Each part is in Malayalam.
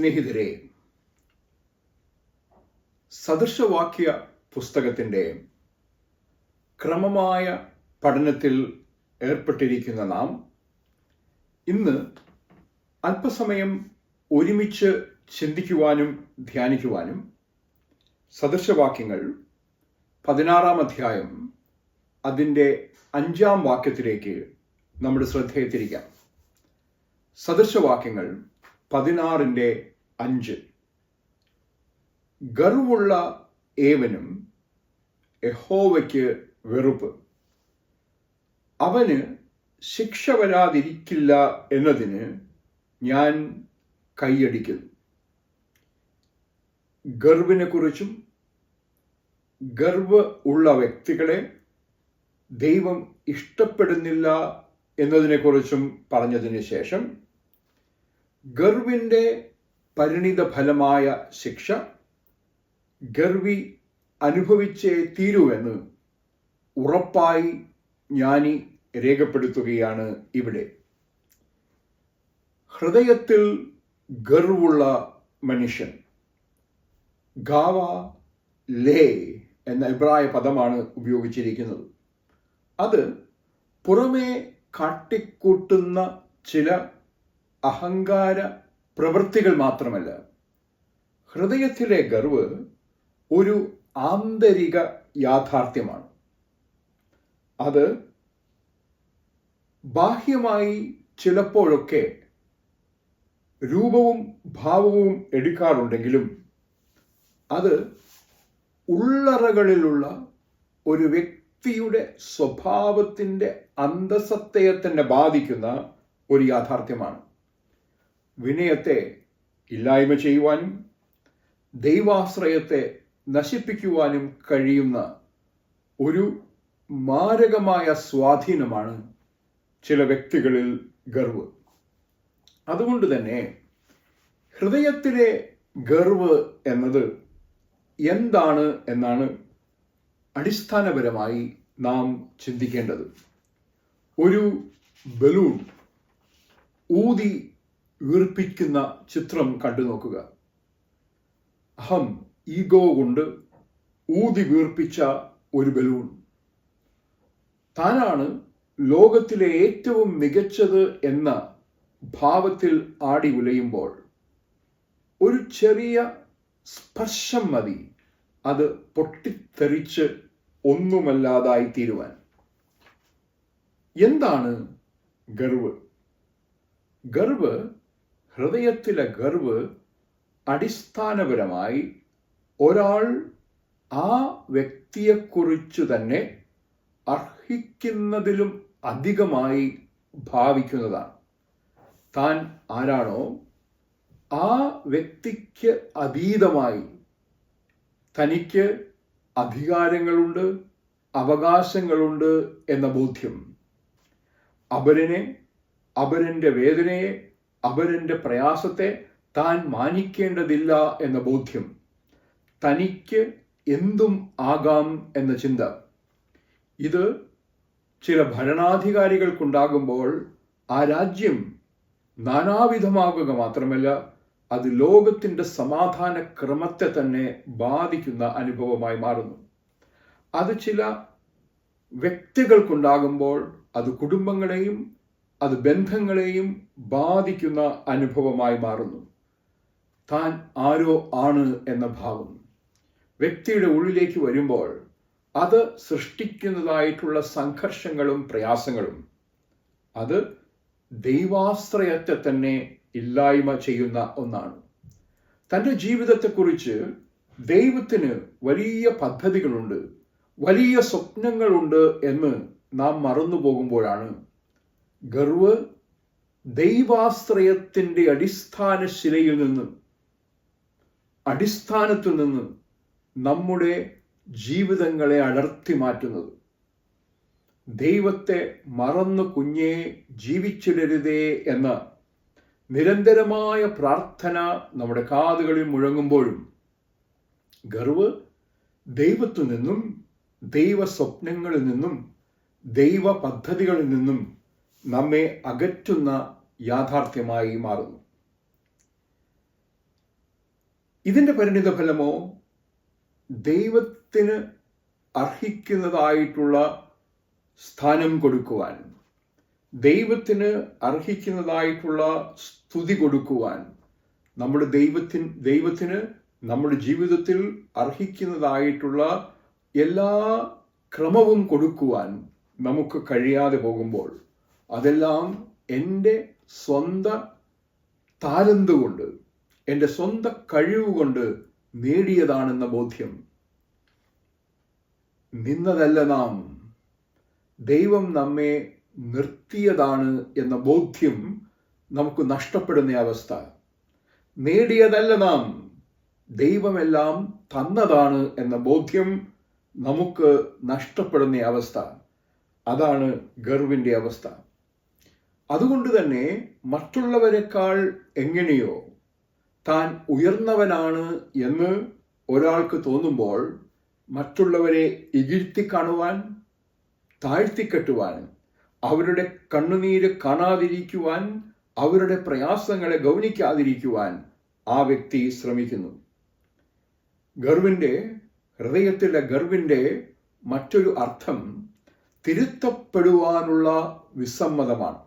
സ്നേഹിതരെ, സദൃശവാക്യ പുസ്തകത്തിൻ്റെ ക്രമമായ പഠനത്തിൽ ഏർപ്പെട്ടിരിക്കുന്ന നാം ഇന്ന് അല്പസമയം ഒരുമിച്ച് ചിന്തിക്കുവാനും ധ്യാനിക്കുവാനും സദൃശവാക്യങ്ങൾ 16 അധ്യായം അതിൻ്റെ 5 വാക്യത്തിലേക്ക് നമ്മുടെ ശ്രദ്ധയെ തിരിക്കാം. സദൃശവാക്യങ്ങൾ 16:5. ഗർവുള്ള ഏവനും യഹോവയ്ക്ക് വെറുപ്പ്, അവന് ശിക്ഷ വരാതിരിക്കില്ല എന്നതിന് ഞാൻ കൈയടിക്കുന്നു. ഗർവിനെ കുറിച്ചും ഗർവ് ഉള്ള വ്യക്തികളെ ദൈവം ഇഷ്ടപ്പെടുന്നില്ല എന്നതിനെക്കുറിച്ചും പറഞ്ഞതിന് ശേഷം ഗർവിൻ്റെ പരിണിത ഫലമായ ശിക്ഷ ഗർവി അനുഭവിച്ചേ തീരുവെന്ന് ഉറപ്പായി ജ്ഞാനി രേഖപ്പെടുത്തുകയാണ് ഇവിടെ. ഹൃദയത്തിൽ ഗർവുള്ള മനുഷ്യൻ, ഗാവ ലേ എന്ന എബ്രായ പദമാണ് ഉപയോഗിച്ചിരിക്കുന്നത്. അത് പുറമേ കാട്ടിക്കൂട്ടുന്ന ചില അഹങ്കാര പ്രവൃത്തികൾ മാത്രമല്ല, ഹൃദയത്തിലെ ഗർവ് ഒരു ആന്തരിക യാഥാർത്ഥ്യമാണ്. അത് ബാഹ്യമായി ചിലപ്പോഴൊക്കെ രൂപവും ഭാവവും എടുക്കാറുണ്ടെങ്കിലും അത് ഉള്ളറകളിലുള്ള ഒരു വ്യക്തിയുടെ സ്വഭാവത്തിൻ്റെ അന്തസത്തയെ തന്നെ ബാധിക്കുന്ന ഒരു യാഥാർത്ഥ്യമാണ്. വിനയത്തെ ഇല്ലായ്മ ചെയ്യുവാനും ദൈവാശ്രയത്തെ നശിപ്പിക്കുവാനും കഴിയുന്ന ഒരു മാരകമായ സ്വാധീനമാണ് ചില വ്യക്തികളിൽ ഗർവ്. അതുകൊണ്ട് തന്നെ ഹൃദയത്തിലെ ഗർവ് എന്നത് എന്താണ് എന്നാണ് അടിസ്ഥാനപരമായി നാം ചിന്തിക്കേണ്ടത്. ഒരു ബലൂൺ ഊതി വീർപ്പിക്കുന്ന ചിത്രം കണ്ടു നോക്കുക. അഹം, ഈഗോ കൊണ്ട് ഊതി വീർപ്പിച്ച ഒരു ബലൂൺ താനാണ് ലോകത്തിലെ ഏറ്റവും മികച്ചത് എന്ന ഭാവത്തിൽ ആടി ഉലയുമ്പോൾ ഒരു ചെറിയ സ്പർശം മതി അത് പൊട്ടിത്തെറിച്ച് ഒന്നുമല്ലാതായി തീരുവാൻ. എന്താണ് ഗർവ്? ഗർവ്, ഹൃദയത്തിലെ ഗർവ് അടിസ്ഥാനപരമായി ഒരാൾ ആ വ്യക്തിയെക്കുറിച്ച് തന്നെ അർഹിക്കുന്നതിലും അധികമായി ഭാവിക്കുന്നതാണ്. താൻ ആരാണോ ആ വ്യക്തിക്ക് അതീതമായി തനിക്ക് അധികാരങ്ങളുണ്ട്, അവകാശങ്ങളുണ്ട് എന്ന ബോധ്യം, അപരനെ, അപരൻ്റെ വേദനയെ, അപരൻ്റെ പ്രയാസത്തെ താൻ മാനിക്കേണ്ടതില്ല എന്ന ബോധ്യം, തനിക്ക് എന്തും ആകാം എന്ന ചിന്ത, ഇത് ചില ഭരണാധികാരികൾക്കുണ്ടാകുമ്പോൾ ആ രാജ്യം നാനാവിധമാകുക മാത്രമല്ല, അത് ലോകത്തിൻ്റെ സമാധാന ക്രമത്തെ തന്നെ ബാധിക്കുന്ന അനുഭവമായി മാറുന്നു. അത് ചില വ്യക്തികൾക്കുണ്ടാകുമ്പോൾ അത് കുടുംബങ്ങളെയും അത് ബന്ധങ്ങളെയും ബാധിക്കുന്ന അനുഭവമായി മാറുന്നു. താൻ ആരോ ആണ് എന്ന ഭാവം വ്യക്തിയുടെ ഉള്ളിലേക്ക് വരുമ്പോൾ അത് സൃഷ്ടിക്കുന്നതായിട്ടുള്ള സംഘർഷങ്ങളും പ്രയാസങ്ങളും അത് ദൈവാശ്രയത്തെ തന്നെ ഇല്ലായ്മ ചെയ്യുന്ന ഒന്നാണ്. തൻ്റെ ജീവിതത്തെക്കുറിച്ച് ദൈവത്തിന് വലിയ പദ്ധതികളുണ്ട്, വലിയ സ്വപ്നങ്ങളുണ്ട് എന്ന് നാം മറന്നു പോകുമ്പോഴാണ് ഗർവ് ദൈവാശ്രയത്തിൻ്റെ അടിസ്ഥാനത്തിൽ നിന്ന് നമ്മുടെ ജീവിതങ്ങളെ അടർത്തി മാറ്റുന്നത്. ദൈവത്തെ മറന്നു കുഞ്ഞേ ജീവിച്ചിടരുതേ എന്ന നിരന്തരമായ പ്രാർത്ഥന നമ്മുടെ കാതുകളിൽ മുഴങ്ങുമ്പോഴും ഗർവ് ദൈവത്തിൽ നിന്നും, ദൈവ സ്വപ്നങ്ങളിൽ നിന്നും, ദൈവ പദ്ധതികളിൽ നിന്നും നമ്മെ അകറ്റുന്ന യാഥാർത്ഥ്യമായി മാറുന്നു. ഇതിൻ്റെ പരിണിത ഫലമോ ദൈവത്തിന് അർഹിക്കുന്നതായിട്ടുള്ള സ്ഥാനം കൊടുക്കുവാൻ, ദൈവത്തിന് അർഹിക്കുന്നതായിട്ടുള്ള സ്തുതി കൊടുക്കുവാൻ, ദൈവത്തിന് നമ്മുടെ ജീവിതത്തിൽ അർഹിക്കുന്നതായിട്ടുള്ള എല്ലാ ക്രമവും കൊടുക്കുവാൻ നമുക്ക് കഴിയാതെ പോകുമ്പോൾ, അതെല്ലാം എൻ്റെ സ്വന്തം താലന്ത് കൊണ്ട്, എൻ്റെ സ്വന്തം കഴിവ് കൊണ്ട് നേടിയതാണെന്ന ബോധ്യം, നിന്നതല്ല നാം, ദൈവം നമ്മെ നിർത്തിയതാണ് എന്ന ബോധ്യം നമുക്ക് നഷ്ടപ്പെടുന്ന അവസ്ഥ, നേടിയതല്ല നാം, ദൈവമെല്ലാം തന്നതാണ് എന്ന ബോധ്യം നമുക്ക് നഷ്ടപ്പെടുന്ന അവസ്ഥ, അതാണ് ഗർവിൻ്റെ അവസ്ഥ. അതുകൊണ്ട് തന്നെ മറ്റുള്ളവരെക്കാൾ എങ്ങനെയോ താൻ ഉയർന്നവനാണ് എന്ന് ഒരാൾക്ക് തോന്നുമ്പോൾ മറ്റുള്ളവരെ ഇകഴ്ത്തിക്കാണുവാൻ, താഴ്ത്തിക്കെട്ടുവാൻ, അവരുടെ കണ്ണുനീര് കാണാതിരിക്കുവാൻ, അവരുടെ പ്രയാസങ്ങളെ ഗൗനിക്കാതിരിക്കുവാൻ ആ വ്യക്തി ശ്രമിക്കുന്നു. ഹൃദയത്തിലെ ഗർവിൻ്റെ മറ്റൊരു അർത്ഥം തിരുത്തപ്പെടുവാനുള്ള വിസമ്മതമാണ്.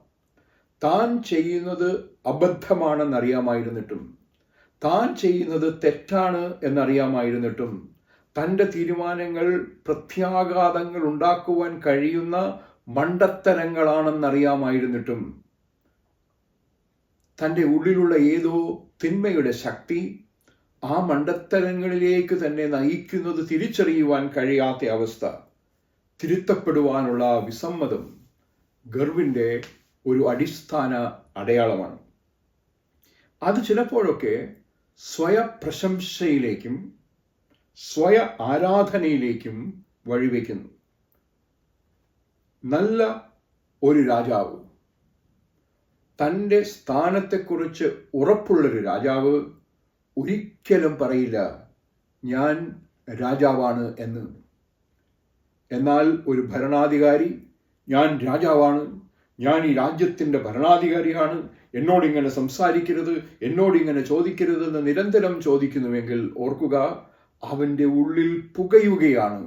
താൻ ചെയ്യുന്നത് അബദ്ധമാണെന്നറിയാമായിരുന്നിട്ടും, താൻ ചെയ്യുന്നത് തെറ്റാണ് എന്നറിയാമായിരുന്നിട്ടും, തൻ്റെ തീരുമാനങ്ങൾ പ്രത്യാഘാതങ്ങൾ ഉണ്ടാക്കുവാൻ കഴിയുന്ന മണ്ടത്തരങ്ങളാണെന്നറിയാമായിരുന്നിട്ടും, തൻ്റെ ഉള്ളിലുള്ള ഏതോ തിന്മയുടെ ശക്തി ആ മണ്ടത്തരങ്ങളിലേക്ക് തന്നെ നയിക്കുന്നത് തിരിച്ചറിയുവാൻ കഴിയാത്ത അവസ്ഥ, തിരുത്തപ്പെടുവാനുള്ള വിസമ്മതം ഗർവിൻ്റെ ഒരു അടിസ്ഥാന അടയാളമാണ്. അത് ചിലപ്പോഴൊക്കെ സ്വയപ്രശംസയിലേക്കും സ്വയ ആരാധനയിലേക്കും വഴിവെക്കുന്നു. നല്ല ഒരു രാജാവ്, തൻ്റെ സ്ഥാനത്തെക്കുറിച്ച് ഉറപ്പുള്ളൊരു രാജാവ് ഒരിക്കലും പറയില്ല ഞാൻ രാജാവാണ് എന്ന്. എന്നാൽ ഒരു ഭരണാധികാരി ഞാൻ രാജാവാണ്, ഞാൻ ഈ രാജ്യത്തിൻ്റെ ഭരണാധികാരിയാണ്, എന്നോടിങ്ങനെ സംസാരിക്കരുത്, എന്നോടിങ്ങനെ ചോദിക്കരുത് എന്ന് നിരന്തരം ചോദിക്കുന്നുവെങ്കിൽ ഓർക്കുക, അവൻ്റെ ഉള്ളിൽ പുകയുകയാണ്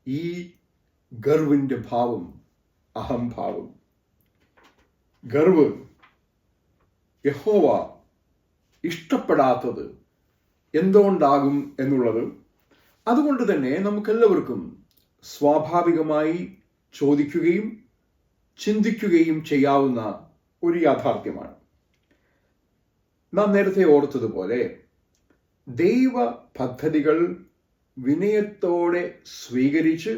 ഈ ഗർവിൻ്റെ ഭാവം, അഹംഭാവം. ഗർവ് യഹോവ ഇഷ്ടപ്പെടാത്തത് എന്തുകൊണ്ടാകും എന്നുള്ളത് അതുകൊണ്ട് തന്നെ നമുക്കെല്ലാവർക്കും സ്വാഭാവികമായി ചോദിക്കുകയും ചിന്തിക്കുകയും ചെയ്യാവുന്ന ഒരു യാഥാർത്ഥ്യമാണ്. നാം നേരത്തെ ഓർത്തതുപോലെ ദൈവ പദ്ധതികൾ വിനയത്തോടെ സ്വീകരിച്ച്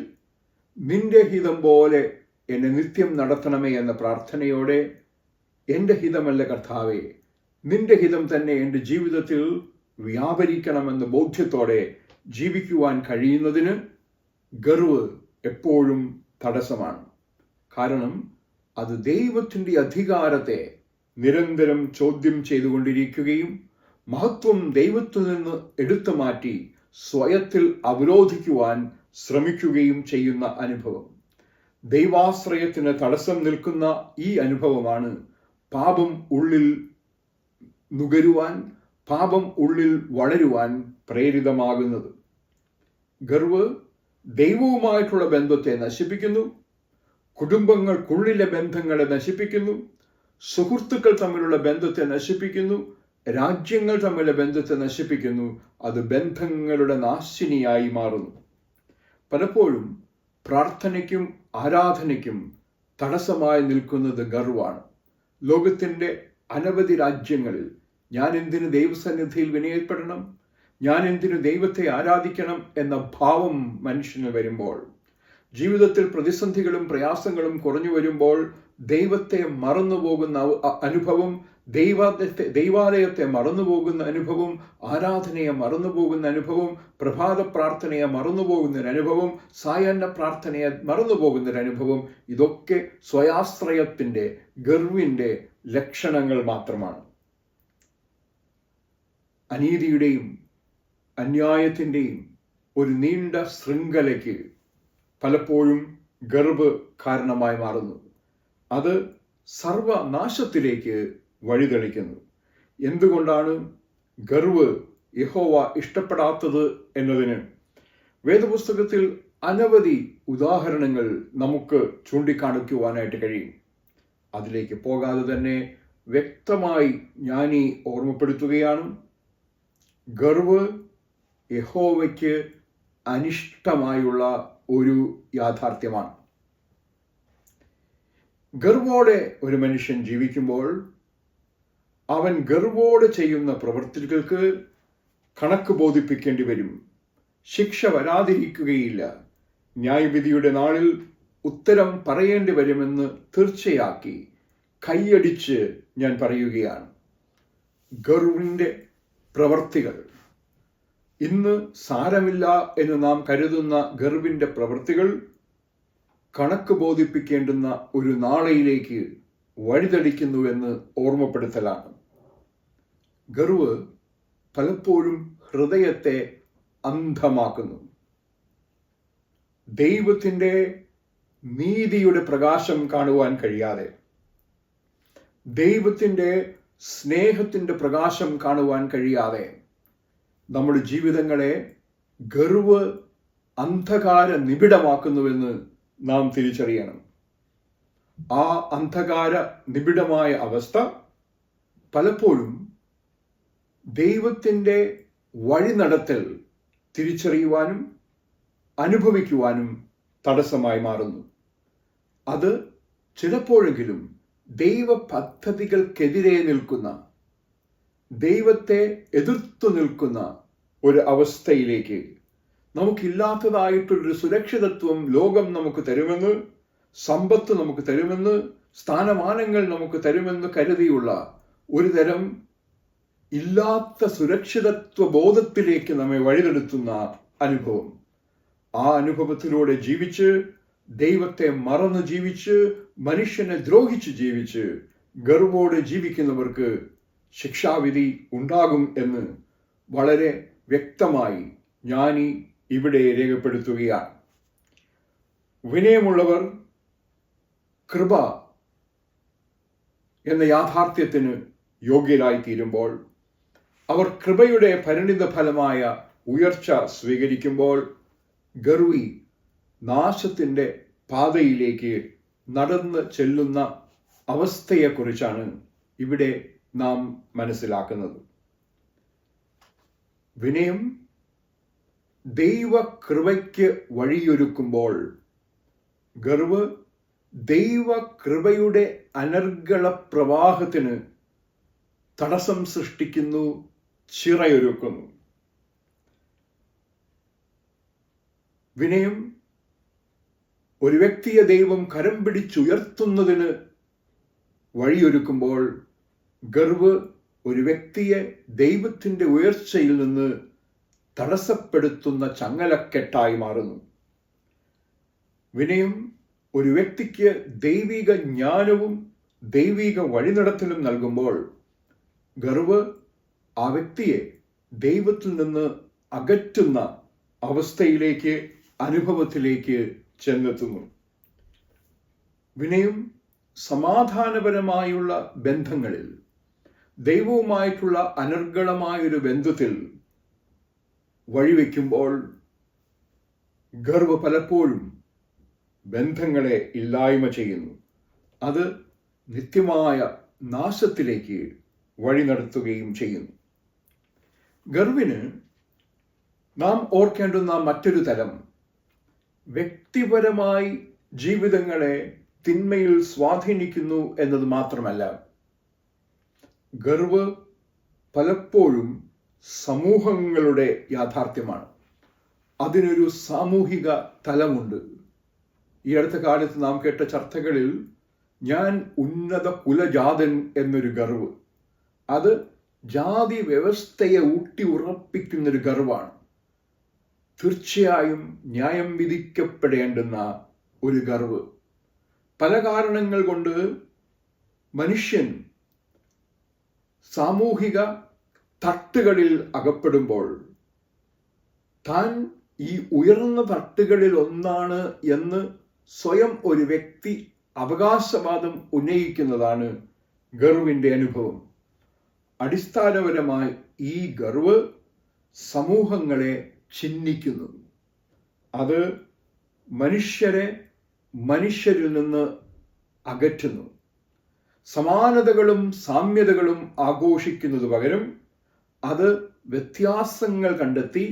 നിന്റെ ഹിതം പോലെ എന്നെ നിത്യം നടത്തണമേ എന്ന പ്രാർത്ഥനയോടെ, എൻ്റെ ഹിതമല്ല കർത്താവേ, നിന്റെ ഹിതം തന്നെ എൻ്റെ ജീവിതത്തിൽ വ്യാപരിക്കണമെന്ന ബോധ്യത്തോടെ ജീവിക്കുവാൻ കഴിയുന്നതിന് ഗർവ് എപ്പോഴും തടസ്സമാണ്. കാരണം അത് ദൈവത്തിൻ്റെ അധികാരത്തെ നിരന്തരം ചോദ്യം ചെയ്തുകൊണ്ടിരിക്കുകയും മഹത്വം ദൈവത്തിൽ നിന്ന് എടുത്തു മാറ്റി സ്വയത്തിൽ അവരോധിക്കുവാൻ ശ്രമിക്കുകയും ചെയ്യുന്ന അനുഭവം. ദൈവാശ്രയത്തിന് തടസ്സം നിൽക്കുന്ന ഈ അനുഭവമാണ് പാപം ഉള്ളിൽ നുകരുവാൻ, പാപം ഉള്ളിൽ വളരുവാൻ പ്രേരിതമാകുന്നത്. ഗർവ് ദൈവവുമായിട്ടുള്ള ബന്ധത്തെ നശിപ്പിക്കുന്നു, കുടുംബങ്ങൾക്കുള്ളിലെ ബന്ധങ്ങളെ നശിപ്പിക്കുന്നു, സുഹൃത്തുക്കൾ തമ്മിലുള്ള ബന്ധത്തെ നശിപ്പിക്കുന്നു, രാജ്യങ്ങൾ തമ്മിലുള്ള ബന്ധത്തെ നശിപ്പിക്കുന്നു. അത് ബന്ധങ്ങളുടെ നാശിനിയായി മാറുന്നു. പലപ്പോഴും പ്രാർത്ഥനയ്ക്കും ആരാധനയ്ക്കും തടസ്സമായി നിൽക്കുന്നത് ഗർവാണ്. ലോകത്തിൻ്റെ അനവധി രാജ്യങ്ങളിൽ ഞാൻ എന്തിനു ദൈവസന്നിധിയിൽ വിനയപ്പെടണം, ഞാൻ എന്തിനു ദൈവത്തെ ആരാധിക്കണം എന്ന ഭാവം മനുഷ്യന് വരുമ്പോൾ, ജീവിതത്തിൽ പ്രതിസന്ധികളും പ്രയാസങ്ങളും കുറഞ്ഞു വരുമ്പോൾ ദൈവത്തെ മറന്നുപോകുന്ന അനുഭവം, ദൈവാലയത്തെ മറന്നുപോകുന്ന അനുഭവം, ആരാധനയെ മറന്നുപോകുന്ന അനുഭവം, പ്രഭാത പ്രാർത്ഥനയെ മറന്നുപോകുന്നൊരനുഭവം, സായാഹ്ന പ്രാർത്ഥനയെ മറന്നുപോകുന്നൊരനുഭവം, ഇതൊക്കെ സ്വയാശ്രയത്തിൻ്റെ ഗർവിൻ്റെ ലക്ഷണങ്ങൾ മാത്രമാണ്. അനീതിയുടെയും അന്യായത്തിൻ്റെയും ഒരു നീണ്ട ശൃംഖലയ്ക്ക് പലപ്പോഴും ഗർവ് കാരണമായി മാറുന്നു. അത് സർവനാശത്തിലേക്ക് വഴിതെളിക്കുന്നു. എന്തുകൊണ്ടാണ് ഗർവ് യഹോവ ഇഷ്ടപ്പെടാത്തത് എന്നതിന് വേദപുസ്തകത്തിൽ അനവധി ഉദാഹരണങ്ങൾ നമുക്ക് ചൂണ്ടിക്കാണിക്കുവാനായിട്ട് കഴിയും. അതിലേക്ക് പോകാതെ തന്നെ വ്യക്തമായി ഞാനീ ഓർമ്മപ്പെടുത്തുകയാണ്, ഗർവ് യഹോവയ്ക്ക് അനിഷ്ടമായുള്ള ഒരു യാഥാർത്ഥ്യമാണ്. ഗർവോടെ ഒരു മനുഷ്യൻ ജീവിക്കുമ്പോൾ അവൻ ഗർവോടെ ചെയ്യുന്ന പ്രവൃത്തികൾക്ക് കണക്ക് ബോധിപ്പിക്കേണ്ടി വരും. ശിക്ഷ വരാതിരിക്കുകയില്ല. ന്യായവിധിയുടെ നാളിൽ ഉത്തരം പറയേണ്ടി വരുമെന്ന് തീർച്ചയാക്കി കൈയടിച്ച് ഞാൻ പറയുകയാണ്. ഗർവിൻ്റെ പ്രവൃത്തികൾ, ഇന്ന് സാരമില്ല എന്ന് നാം കരുതുന്ന ഗർവിൻ്റെ പ്രവൃത്തികൾ കണക്ക് ബോധിപ്പിക്കേണ്ടുന്ന ഒരു നാളെയിലേക്ക് വഴിതെളിക്കുന്നുവെന്ന് ഓർമ്മപ്പെടുത്തലാണ്. ഗർവ് പലപ്പോഴും ഹൃദയത്തെ അന്ധമാക്കുന്നു. ദൈവത്തിൻ്റെ നീതിയുടെ പ്രകാശം കാണുവാൻ കഴിയാതെ, ദൈവത്തിൻ്റെ സ്നേഹത്തിൻ്റെ പ്രകാശം കാണുവാൻ കഴിയാതെ നമ്മുടെ ജീവിതങ്ങളെ ഗർവ് അന്ധകാര നിബിഡമാക്കുന്നുവെന്ന് നാം തിരിച്ചറിയണം. ആ അന്ധകാര നിബിഡമായ അവസ്ഥ പലപ്പോഴും ദൈവത്തിൻ്റെ വഴിനടത്തൽ തിരിച്ചറിയുവാനും അനുഭവിക്കുവാനും തടസ്സമായി മാറുന്നു. അത് ചിലപ്പോഴെങ്കിലും ദൈവ പദ്ധതികൾക്കെതിരെ നിൽക്കുന്ന, ദൈവത്തെ എതിർത്തു നിൽക്കുന്ന ഒരു അവസ്ഥയിലേക്ക്, നമുക്കില്ലാത്തതായിട്ടൊരു സുരക്ഷിതത്വം ലോകം നമുക്ക് തരുമെന്ന്, സമ്പത്ത് നമുക്ക് തരുമെന്ന്, സ്ഥാനമാനങ്ങൾ നമുക്ക് തരുമെന്ന് കരുതിയുള്ള ഒരു തരം ഇല്ലാത്ത സുരക്ഷിതത്വ ബോധത്തിലേക്ക് നമ്മെ വഴിതെടുത്തുന്ന അനുഭവം. ആ അനുഭവത്തിലൂടെ ജീവിച്ച്, ദൈവത്തെ മറന്ന് ജീവിച്ച്, മനുഷ്യനെ ദ്രോഹിച്ച് ജീവിച്ച് ഗർവോടെ ജീവിക്കുന്നവർക്ക് ശിക്ഷാവിധി ഉണ്ടാകും എന്ന് വളരെ വ്യക്തമായി ഞാൻ ഇവിടെ രേഖപ്പെടുത്തുകയാണ്. വിനയമുള്ളവർ കൃപ എന്ന യാഥാർത്ഥ്യത്തിന് യോഗ്യരായി തീരുമ്പോൾ, അവർ കൃപയുടെ പരിണിത ഫലമായ ഉയർച്ച സ്വീകരിക്കുമ്പോൾ, ഗർവി നാശത്തിൻ്റെ പാതയിലേക്ക് നടന്ന് ചെല്ലുന്ന അവസ്ഥയെക്കുറിച്ചാണ് ഇവിടെ നാം മനസ്സിലാക്കുന്നത്. വിനയം ദൈവകൃപയ്ക്ക് വഴിയൊരുക്കുമ്പോൾ, ഗർവ് ദൈവകൃപയുടെ അനർഗള പ്രവാഹത്തിന് തടസ്സം സൃഷ്ടിക്കുന്നു, ചിറയൊരുക്കുന്നു. വിനയം ഒരു വ്യക്തിയെ ദൈവം കരം പിടിച്ചുയർത്തുന്നതിന് വഴിയൊരുക്കുമ്പോൾ, ഗർവ് ഒരു വ്യക്തിയെ ദൈവത്തിൻ്റെ ഉയർച്ചയിൽ നിന്ന് തടസ്സപ്പെടുത്തുന്ന ചങ്ങലക്കെട്ടായി മാറുന്നു. വിനയം ഒരു വ്യക്തിക്ക് ദൈവിക ജ്ഞാനവും ദൈവിക വഴിനടത്തലും നൽകുമ്പോൾ, ഗർവ് ആ വ്യക്തിയെ ദൈവത്തിൽ നിന്ന് അകറ്റുന്ന അവസ്ഥയിലേക്ക്, അനുഭവത്തിലേക്ക് ചെന്നെത്തുന്നു. വിനയം സമാധാനപരമായുള്ള ബന്ധങ്ങളിൽ, ദൈവവുമായിട്ടുള്ള അനർഗളമായൊരു ബന്ധത്തിൽ വഴിവെക്കുമ്പോൾ, ഗർവ് പലപ്പോഴും ബന്ധങ്ങളെ ഇല്ലായ്മ ചെയ്യുന്നു. അത് നിത്യമായ നാശത്തിലേക്ക് വഴി നടത്തുകയും ചെയ്യുന്നു. ഗർവിന് നാം ഓർക്കേണ്ടുന്ന മറ്റൊരു തലം, വ്യക്തിപരമായി ജീവിതങ്ങളെ തിന്മയിൽ സ്വാധീനിക്കുന്നു എന്നത് മാത്രമല്ല, ഗർവ് പലപ്പോഴും സമൂഹങ്ങളുടെ യാഥാർത്ഥ്യമാണ്. അതിനൊരു സാമൂഹിക തലമുണ്ട്. ഈ അടുത്ത കാലത്ത് നാം കേട്ട ചർച്ചകളിൽ ഞാൻ ഉന്നത കുലജാതൻ എന്നൊരു ഗർവ്, അത് ജാതി വ്യവസ്ഥയെ ഊട്ടി ഉറപ്പിക്കുന്നൊരു ഗർവാണ്. തീർച്ചയായും ന്യായം വിധിക്കപ്പെടേണ്ടുന്ന ഒരു ഗർവ്. പല കാരണങ്ങൾ കൊണ്ട് മനുഷ്യൻ സാമൂഹിക തട്ടുകളിൽ അകപ്പെടുമ്പോൾ, താൻ ഈ ഉയർന്ന തട്ടുകളിൽ ഒന്നാണ് എന്ന് സ്വയം ഒരു വ്യക്തി അവകാശവാദം ഉന്നയിക്കുന്നതാണ് ഗർവിൻ്റെ അനുഭവം. അടിസ്ഥാനപരമായി ഈ ഗർവ് സമൂഹങ്ങളെ ചിഹ്നിക്കുന്നു. അത് മനുഷ്യരെ മനുഷ്യരിൽ നിന്ന് അകറ്റുന്നു. സമാനതകളും സാമ്യതകളും ആഘോഷിക്കുന്നതു പകരം അത് വ്യത്യാസങ്ങൾ കണ്ടെത്തി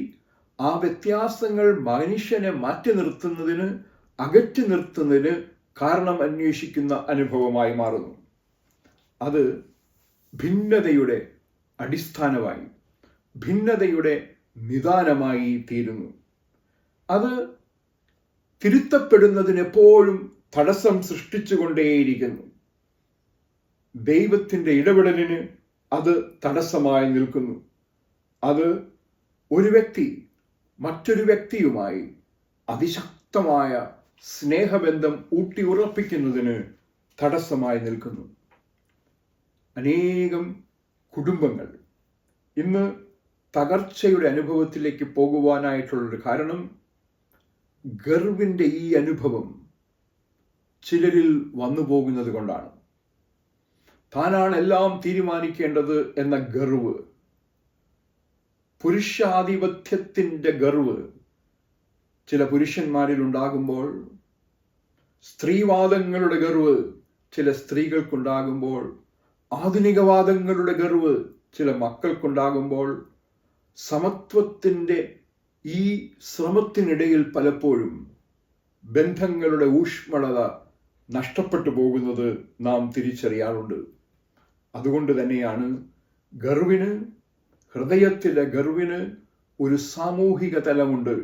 ആ വ്യത്യാസങ്ങൾ മനുഷ്യനെ മാറ്റി നിർത്തുന്നതിന്, അകറ്റി നിർത്തുന്നതിന് കാരണം അന്വേഷിക്കുന്ന അനുഭവമായി മാറുന്നു. അത് ഭിന്നതയുടെ അടിസ്ഥാനമായി, ഭിന്നതയുടെ നിദാനമായി തീരുന്നു. അത് തിരുത്തപ്പെടുന്നതിനെപ്പോഴും തടസ്സം സൃഷ്ടിച്ചുകൊണ്ടേയിരിക്കുന്നു. ദൈവത്തിൻ്റെ ഇടപെടലിന് അത് തടസ്സമായി നിൽക്കുന്നു. അത് ഒരു വ്യക്തി മറ്റൊരു വ്യക്തിയുമായി അതിശക്തമായ സ്നേഹബന്ധം ഊട്ടിയുറപ്പിക്കുന്നതിന് തടസ്സമായി നിൽക്കുന്നു. അനേകം കുടുംബങ്ങൾ ഇന്ന് തകർച്ചയുടെ അനുഭവത്തിലേക്ക് പോകുവാനായിട്ടുള്ളൊരു കാരണം ഗർവിൻ്റെ ഈ അനുഭവം ചിലരിൽ വന്നു പോകുന്നത് കൊണ്ടാണ്. താനാണ് എല്ലാം തീരുമാനിക്കേണ്ടത് എന്ന ഗർവ്, പുരുഷാധിപത്യത്തിൻ്റെ ഗർവ് ചില പുരുഷന്മാരിൽ ഉണ്ടാകുമ്പോൾ, സ്ത്രീവാദങ്ങളുടെ ഗർവ് ചില സ്ത്രീകൾക്കുണ്ടാകുമ്പോൾ, ആധുനികവാദങ്ങളുടെ ഗർവ് ചില മക്കൾക്കുണ്ടാകുമ്പോൾ, സമത്വത്തിൻ്റെ ഈ ശ്രമത്തിനിടയിൽ പലപ്പോഴും ബന്ധങ്ങളുടെ ഊഷ്മളത നഷ്ടപ്പെട്ടു പോകുന്നത് നാം തിരിച്ചറിയാറുണ്ട്. അതുകൊണ്ട് തന്നെയാണ് ഹൃദയത്തിലെ ഗർവിന് ഒരു സാമൂഹിക തലമുണ്ട്.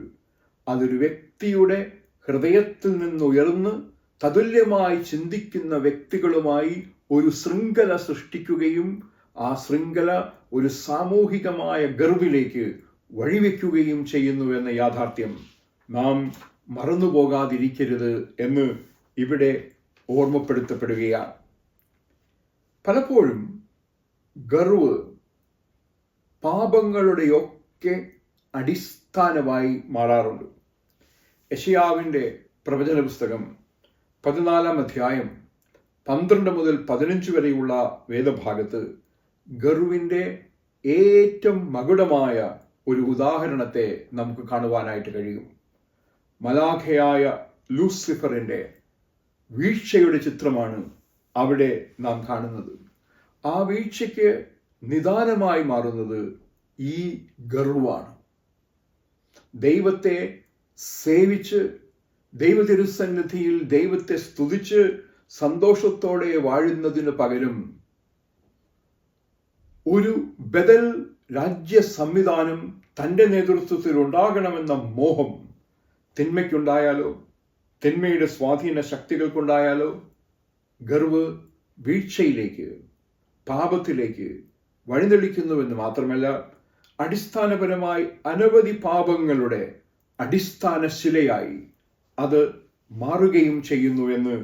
അതൊരു വ്യക്തിയുടെ ഹൃദയത്തിൽ നിന്നുയർന്ന് തതുല്യമായി ചിന്തിക്കുന്ന വ്യക്തികളുമായി ഒരു ശൃംഖല സൃഷ്ടിക്കുകയും ആ ശൃംഖല ഒരു സാമൂഹികമായ ഗർവിലേക്ക് വഴിവെക്കുകയും ചെയ്യുന്നു എന്ന യാഥാർത്ഥ്യം നാം മറന്നുപോകാതിരിക്കരുത് എന്ന് ഇവിടെ ഓർമ്മപ്പെടുത്തപ്പെടുകയാണ്. പലപ്പോഴും ഗർവ് പാപങ്ങളുടെയൊക്കെ അടിസ്ഥാനമായി മാറാറുണ്ട്. യെശയ്യാവിൻ്റെ പ്രവചന പുസ്തകം 14 അധ്യായം 12 മുതൽ 15 വരെയുള്ള വേദഭാഗത്ത് ഗർവിൻ്റെ ഏറ്റവും മകുടമായ ഒരു ഉദാഹരണത്തെ നമുക്ക് കാണുവാനായിട്ട് കഴിയും. മലാഖയായ ലൂസിഫറിൻ്റെ വീഴ്ചയുടെ ചിത്രമാണ് അവിടെ നാം കാണുന്നത്. ആ വീഴ്ചയ്ക്ക് നിദാനമായി മാറുന്നത് ഈ ഗർവാണ്. ദൈവത്തെ സേവിച്ച്, ദൈവതിരുസന്നിധിയിൽ ദൈവത്തെ സ്തുതിച്ച് സന്തോഷത്തോടെ വാഴുന്നതിന് പകരം ഒരു ബദൽ രാജ്യ സംവിധാനം തൻ്റെ നേതൃത്വത്തിൽ ഉണ്ടാകണമെന്ന മോഹം തിന്മയ്ക്കുണ്ടായാലോ, തിന്മയുടെ സ്വാധീന ശക്തികൾക്കുണ്ടായാലോ, ഗർവ് വീഴ്ചയിലേക്ക്, പാപത്തിലേക്ക് വഴിതെളിക്കുന്നുവെന്ന് മാത്രമല്ല, അടിസ്ഥാനപരമായി അനവധി പാപങ്ങളുടെ അടിസ്ഥാന ശിലയായി അത് മാറുകയും ചെയ്യുന്നുവെന്ന്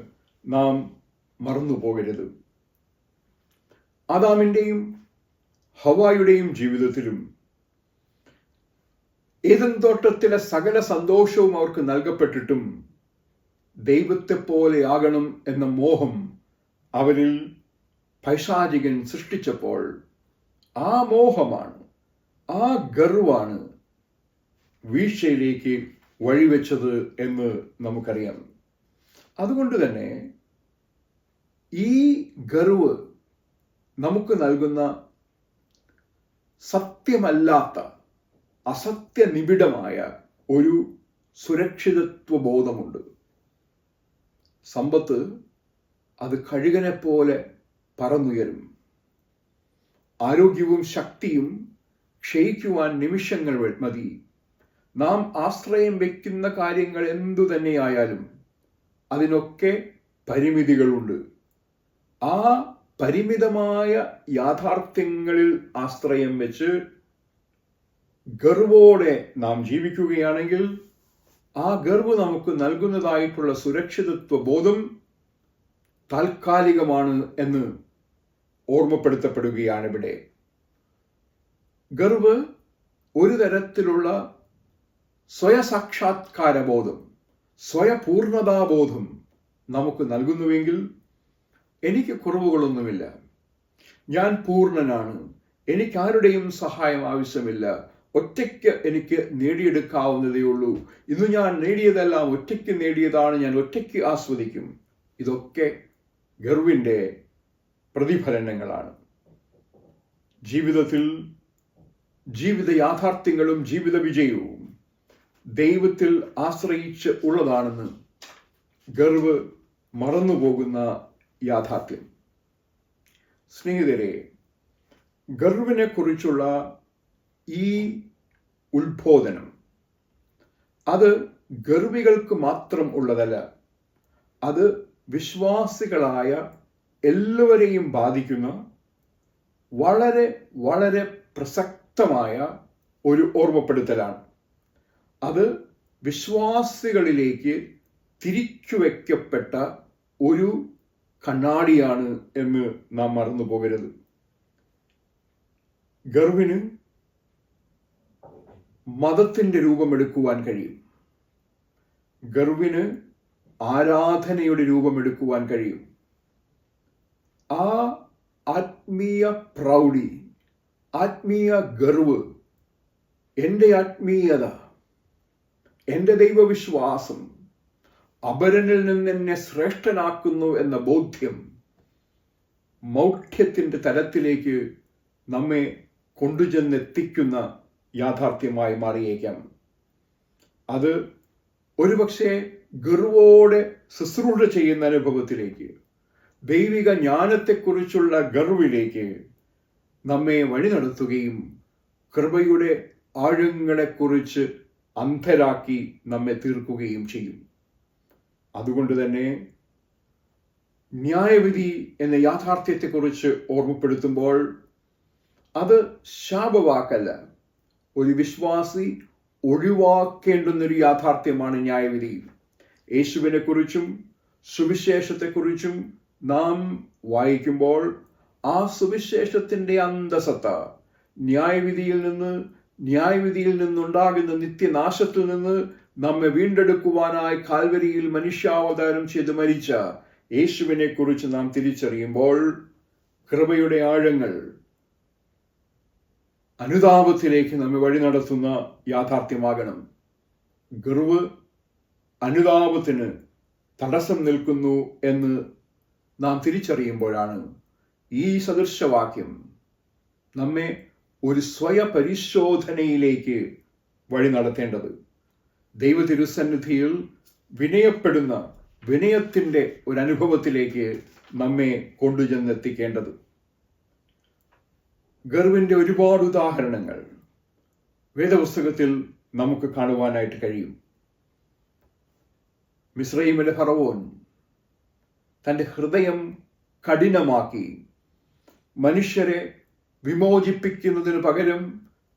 നാം മറന്നുപോകരുത്. ആദാമിൻ്റെയും ഹവ്വായുടെയും ജീവിതത്തിലും ഏദൻ തോട്ടത്തിലെ സകല സന്തോഷവും അവർക്ക് നൽകപ്പെട്ടിട്ടും ദൈവത്തെ പോലെയാകണം എന്ന മോഹം അവരിൽ പൈശാചികൻ സൃഷ്ടിച്ചപ്പോൾ ആ മോഹമാണ്, ആ ഗർവാണ് വീഴ്ചയിലേക്ക് വഴിവെച്ചത് എന്ന് നമുക്കറിയാം. അതുകൊണ്ട് തന്നെ ഈ ഗർവ് നമുക്ക് നൽകുന്ന സത്യമല്ലാത്ത, അസത്യനിബിഡമായ ഒരു സുരക്ഷിതത്വ ബോധമുണ്ട്. സമ്പത്ത് അത് കഴുകനെ പോലെ പറന്നുയരും. ആരോഗ്യവും ശക്തിയും ക്ഷയിക്കുവാൻ നിമിഷങ്ങൾ മതി. നാം ആശ്രയം വയ്ക്കുന്ന കാര്യങ്ങൾ എന്തു തന്നെയായാലും അതിനൊക്കെ പരിമിതികളുണ്ട്. ആ പരിമിതമായ യാഥാർത്ഥ്യങ്ങളിൽ ആശ്രയം വെച്ച് ഗർവോടെ നാം ജീവിക്കുകയാണെങ്കിൽ ആ ഗർവ് നമുക്ക് നൽകുന്നതായിട്ടുള്ള സുരക്ഷിതത്വ ബോധം താൽക്കാലികമാണ് എന്ന് ഓർമ്മപ്പെടുത്തപ്പെടുകയാണ് ഇവിടെ. ഗർവ് ഒരു തരത്തിലുള്ള സ്വയസാക്ഷാത്കാര ബോധം, സ്വയപൂർണതാബോധം നമുക്ക് നൽകുന്നുവെങ്കിൽ എനിക്ക് കുറവുകളൊന്നുമില്ല, ഞാൻ പൂർണ്ണനാണ്, എനിക്കാരുടെയും സഹായം ആവശ്യമില്ല, ഒറ്റയ്ക്ക് എനിക്ക് നേടിയെടുക്കാവുന്നതേ ഉള്ളൂ. ഇന്ന് ഞാൻ നേടിയതെല്ലാം ഒറ്റയ്ക്ക് നേടിയതാണ്, ഞാൻ ഒറ്റയ്ക്ക് ആസ്വദിക്കും. ഇതൊക്കെ ഗർവിൻ്റെ പ്രതിഫലനങ്ങളാണ്. ജീവിതത്തിൽ ജീവിത യാഥാർത്ഥ്യങ്ങളും ജീവിത വിജയവും ദൈവത്തിൽ ആശ്രയിച്ച് ഉള്ളതാണെന്ന് ഗർവ് മറന്നുപോകുന്ന യാഥാർത്ഥ്യം. സ്നേഹിതരെ, ഗർവിനെ കുറിച്ചുള്ള ഈ ഉത്ബോധനം അത് ഗർവികൾക്ക് മാത്രം ഉള്ളതല്ല. അത് വിശ്വാസികളായ എല്ലാവരെയും ബാധിക്കുന്ന വളരെ വളരെ പ്രസക്തമായ ഒരു ഓർമ്മപ്പെടുത്തലാണ്. അത് വിശ്വാസികളിലേക്ക് തിരിച്ചുവെക്കപ്പെട്ട ഒരു കണ്ണാടിയാണ് എന്ന് നാം മറന്നു പോകരുത്. ഗർവിന് മതത്തിൻ്റെ രൂപമെടുക്കുവാൻ കഴിയും. ഗർവിന് ആരാധനയുടെ രൂപമെടുക്കുവാൻ കഴിയും. ആ ആത്മീയ പ്രൗഢി, ആത്മീയ ഗർവ്, എൻ്റെ ആത്മീയത, എൻ്റെ ദൈവവിശ്വാസം അപരനിൽ നിന്ന് എന്നെ ശ്രേഷ്ഠനാക്കുന്നു എന്ന ബോധ്യം മൗഢ്യത്തിൻ്റെ തലത്തിലേക്ക് നമ്മെ കൊണ്ടുചെന്നെത്തിക്കുന്ന യാഥാർത്ഥ്യമായി മാറിയേക്കാം. അത് ഒരുപക്ഷെ ഗർവോടെ ശുശ്രൂഷ ചെയ്യുന്ന അനുഭവത്തിലേക്ക്, ദൈവിക ജ്ഞാനത്തെക്കുറിച്ചുള്ള ഗർവിലേക്ക് നമ്മെ വഴി നടത്തുകയും കൃപയുടെ ആഴങ്ങളെക്കുറിച്ച് അന്ധരാക്കി നമ്മെ തീർക്കുകയും ചെയ്യും. അതുകൊണ്ട് തന്നെ ന്യായവിധി എന്ന യാഥാർത്ഥ്യത്തെക്കുറിച്ച് ഓർമ്മപ്പെടുത്തുമ്പോൾ അത് ശാപവാക്കല്ല, ഒരു വിശ്വാസി ഒഴിവാക്കേണ്ടുന്നൊരു യാഥാർത്ഥ്യമാണ് ന്യായവിധി. യേശുവിനെ കുറിച്ചും സുവിശേഷത്തെക്കുറിച്ചും നാം വായിക്കുമ്പോൾ ആ സുവിശേഷത്തിൻ്റെ അന്തസത്ത ന്യായവിധിയിൽ നിന്നുണ്ടാകുന്ന നിത്യനാശത്തിൽ നിന്ന് നമ്മെ വീണ്ടെടുക്കുവാനായി കാൽവരിയിൽ മനുഷ്യാവതാരം ചെയ്ത് മരിച്ച യേശുവിനെ കുറിച്ച് നാം തിരിച്ചറിയുമ്പോൾ കൃപയുടെ ആഴങ്ങൾ അനുതാപത്തിലേക്ക് നമ്മെ വഴി നടത്തുന്ന യാഥാർത്ഥ്യമാകണം. ഗർവ് അനുതാപത്തിന് തടസ്സം നിൽക്കുന്നു എന്ന് നാം തിരിച്ചറിയുമ്പോഴാണ് ഈ സദൃശവാക്യം നമ്മെ ഒരു സ്വയപരിശോധനയിലേക്ക് വഴി നടത്തേണ്ടത്. ദൈവ തിരുസന്നിധിയിൽ വിനയപ്പെടുന്ന വിനയത്തിൻ്റെ ഒരു അനുഭവത്തിലേക്ക് നമ്മെ കൊണ്ടുചെന്നെത്തിക്കേണ്ടത്. ഗർവിൻ്റെ ഒരുപാട് ഉദാഹരണങ്ങൾ വേദപുസ്തകത്തിൽ നമുക്ക് കാണുവാനായിട്ട് കഴിയും. മിസ്രയീമിലെ ഫറവോൻ തൻ്റെ ഹൃദയം കഠിനമാക്കി മനുഷ്യരെ വിമോചിപ്പിക്കുന്നതിന് പകരം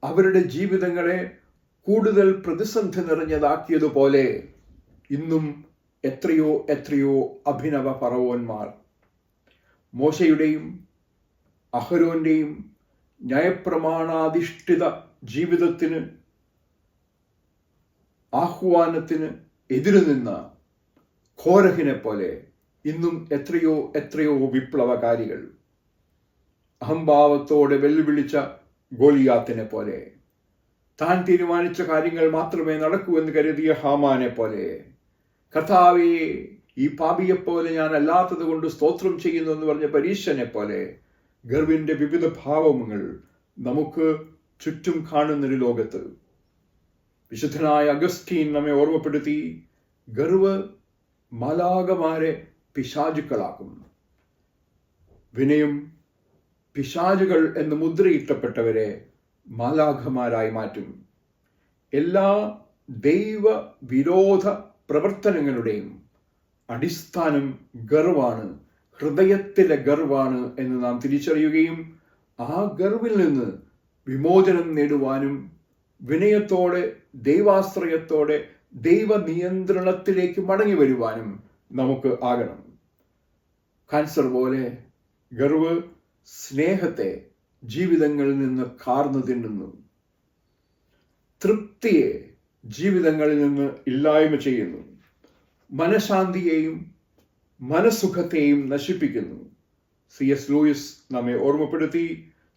അവരുടെ ജീവിതങ്ങളെ കൂടുതൽ പ്രതിസന്ധി നിറഞ്ഞതാക്കിയതുപോലെ ഇന്നും എത്രയോ എത്രയോ അഭിനവ ഫറവോന്മാർ മോശയുടെയും അഹരോന്റെയും ന്യായപ്രമാണാധിഷ്ഠിത ജീവിതത്തിന് ആഹ്വാനത്തിന് എതിരു നിന്ന കോരഹിനെ പോലെ ഇന്നും എത്രയോ എത്രയോ വിപ്ലവകാരികൾ, അഹംഭാവത്തോടെ വെല്ലുവിളിച്ച ഗോലിയാത്തിനെ പോലെ, താൻ തീരുമാനിച്ച കാര്യങ്ങൾ മാത്രമേ നടക്കൂ എന്ന് കരുതിയ ഹാമാനെ പോലെ, കർത്താവേ ഈ പാപിയെപ്പോലെ ഞാൻ അല്ലാത്തത് കൊണ്ട് സ്തോത്രം ചെയ്യുന്നു എന്ന് പറഞ്ഞ പരീശനെ പോലെ ഗർവിൻ്റെ വിവിധ ഭാവങ്ങൾ നമുക്ക് ചുറ്റും കാണുന്നൊരു ലോകത്ത് വിശുദ്ധനായ അഗസ്റ്റീൻ നമ്മെ ഓർമ്മപ്പെടുത്തി, ഗർവ് മാലാഖമാരെ പിശാചുക്കളാക്കും. വിനയം പിശാചുകൾ എന്ന് മുദ്രയിട്ടപ്പെട്ടവരെ മാലാഖമാരായി മാറ്റും. എല്ലാ ദൈവ വിരോധ പ്രവർത്തനങ്ങളുടെയും അടിസ്ഥാനം ഗർവാണ്, ഹൃദയത്തിലെ ഗർവാണ് എന്ന് നാം തിരിച്ചറിയുകയും ആ ഗർവിൽ നിന്ന് വിമോചനം നേടുവാനും വിനയത്തോടെ ദൈവാശ്രയത്തോടെ ദൈവ നിയന്ത്രണത്തിലേക്ക് മടങ്ങി വരുവാനും നമുക്ക് ആകണം. കാൻസർ പോലെ ഗർവ് സ്നേഹത്തെ ജീവിതങ്ങളിൽ നിന്ന് കാർന്നു തിന്നുന്നു, തൃപ്തിയെ ജീവിതങ്ങളിൽ നിന്ന് ഇല്ലായ്മ ചെയ്യുന്നു, മനഃശാന്തിയെയും മനസുഖത്തെയും നശിപ്പിക്കുന്നു. C.S. ലൂയിസ് നമ്മെ ഓർമ്മപ്പെടുത്തി,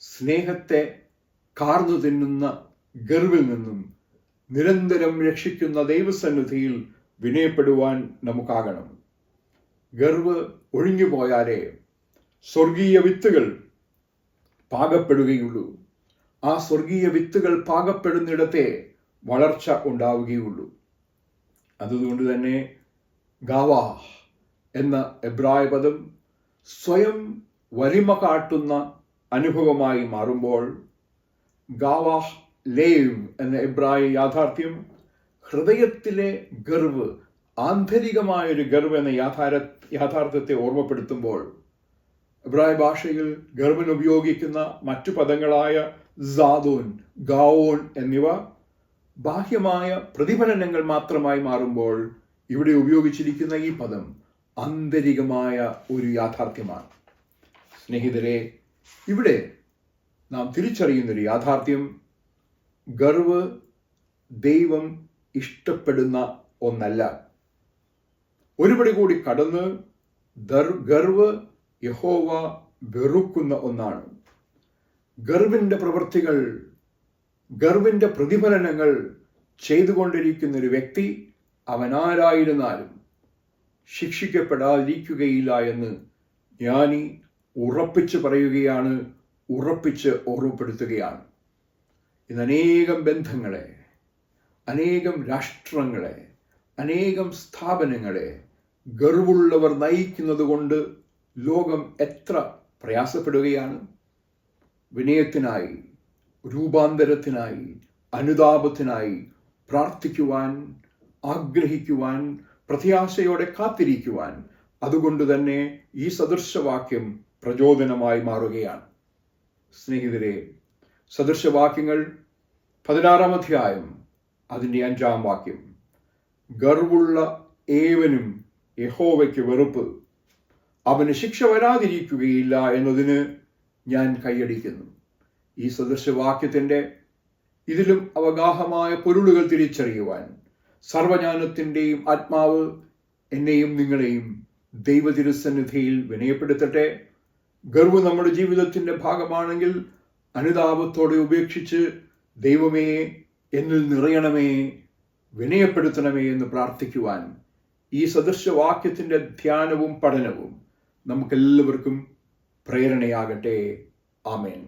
സ്നേഹത്തെ കാർന്നു തിന്നുന്ന ഗർവിൽ നിന്നും നിരന്തരം രക്ഷിക്കുന്ന ദൈവസന്നിധിയിൽ വിനയപ്പെടുവാൻ നമുക്കാകണം. ഗർവ് ഒഴിഞ്ഞുപോയാലേ സ്വർഗീയ വിത്തുകൾ പാകപ്പെടുകയുള്ളൂ. ആ സ്വർഗീയ വിത്തുകൾ പാകപ്പെടുന്നിടത്തെ വളർച്ച ഉണ്ടാവുകയുള്ളൂ. അതുകൊണ്ട് തന്നെ ഗാവാഹ് എന്ന എബ്രായ പദം സ്വയം വലിമ കാട്ടുന്ന അനുഭവമായി മാറുമ്പോൾ, ഗാവാഹ് ലേവ് എന്ന എബ്രായ യാഥാർത്ഥ്യം ഹൃദയത്തിലെ ഗർവ്, ആന്തരികമായൊരു ഗർവ് എന്ന യാഥാർത്ഥ്യത്തെ ഓർമ്മപ്പെടുത്തുമ്പോൾ, എബ്രായ ഭാഷയിൽ ഗർവിന് ഉപയോഗിക്കുന്ന മറ്റു പദങ്ങളായ സാദോൻ, ഗാവോൻ എന്നിവ ബാഹ്യമായ പ്രതിഫലനങ്ങൾ മാത്രമായി മാറുമ്പോൾ, ഇവിടെ ഉപയോഗിച്ചിരിക്കുന്ന ഈ പദം ആന്തരികമായ ഒരു യാഥാർത്ഥ്യമാണ്. സ്നേഹിതരെ, ഇവിടെ നാം തിരിച്ചറിയുന്നൊരു യാഥാർത്ഥ്യം, ഗർവ് ദൈവം ഇഷ്ടപ്പെടുന്ന ഒന്നല്ല. ഒരുപടി കൂടി കടന്ന് ഗർവ് യഹോവ വെറുക്കുന്ന ഒന്നാണ്. ഗർവിൻ്റെ പ്രവൃത്തികൾ, ഗർവിൻ്റെ പ്രതിഫലനങ്ങൾ ചെയ്തുകൊണ്ടിരിക്കുന്ന ഒരു വ്യക്തി അവനാരായിരുന്നാലും ശിക്ഷിക്കപ്പെടാതിരിക്കുകയില്ല എന്ന് ജ്ഞാനി ഉറപ്പിച്ച് പറയുകയാണ്, ഉറപ്പിച്ച് ഓർമ്മപ്പെടുത്തുകയാണ്. ഇന്ന് അനേകം ബന്ധങ്ങളെ, അനേകം രാഷ്ട്രങ്ങളെ, അനേകം സ്ഥാപനങ്ങളെ ഗർവുള്ളവർ നയിക്കുന്നത് കൊണ്ട് ലോകം എത്ര പ്രയാസപ്പെടുകയാണ്. വിനയത്തിനായി, രൂപാന്തരത്തിനായി, അനുതാപത്തിനായി പ്രാർത്ഥിക്കുവാൻ, ആഗ്രഹിക്കുവാൻ, പ്രത്യാശയോടെ കാത്തിരിക്കുവാൻ അതുകൊണ്ട് തന്നെ ഈ സദൃശവാക്യം പ്രചോദനമായി മാറുകയാണ്. സ്നേഹിതരെ, സദൃശവാക്യങ്ങൾ 16 അധ്യായം അതിൻ്റെ 5 വാക്യം, ഗർവുള്ള ഏവനും യഹോവയ്ക്ക് വെറുപ്പ്, അവന് ശിക്ഷ വരാതിരിക്കുകയില്ല എന്നതിന് ഞാൻ കൈയടിക്കുന്നു. ഈ സദൃശവാക്യത്തിൻ്റെ ഇതിലും അവഗാഹമായ പൊരുളുകൾ തിരിച്ചറിയുവാൻ സർവജ്ഞാനത്തിൻ്റെയും ആത്മാവ് എന്നെയും നിങ്ങളെയും ദൈവതിരുസന്നിധിയിൽ വിനയപ്പെടുത്തട്ടെ. ഗർവ് നമ്മുടെ ജീവിതത്തിൻ്റെ ഭാഗമാണെങ്കിൽ അനുതാപത്തോടെ ഉപേക്ഷിച്ച് ദൈവമേ എന്നിൽ നിറയണമേ, വിനയപ്പെടുത്തണമേ എന്ന് പ്രാർത്ഥിക്കുവാൻ ഈ സദൃശവാക്യത്തിൻ്റെ ധ്യാനവും പഠനവും നമുക്കെല്ലാവർക്കും പ്രേരണയാകട്ടെ. ആമേൻ.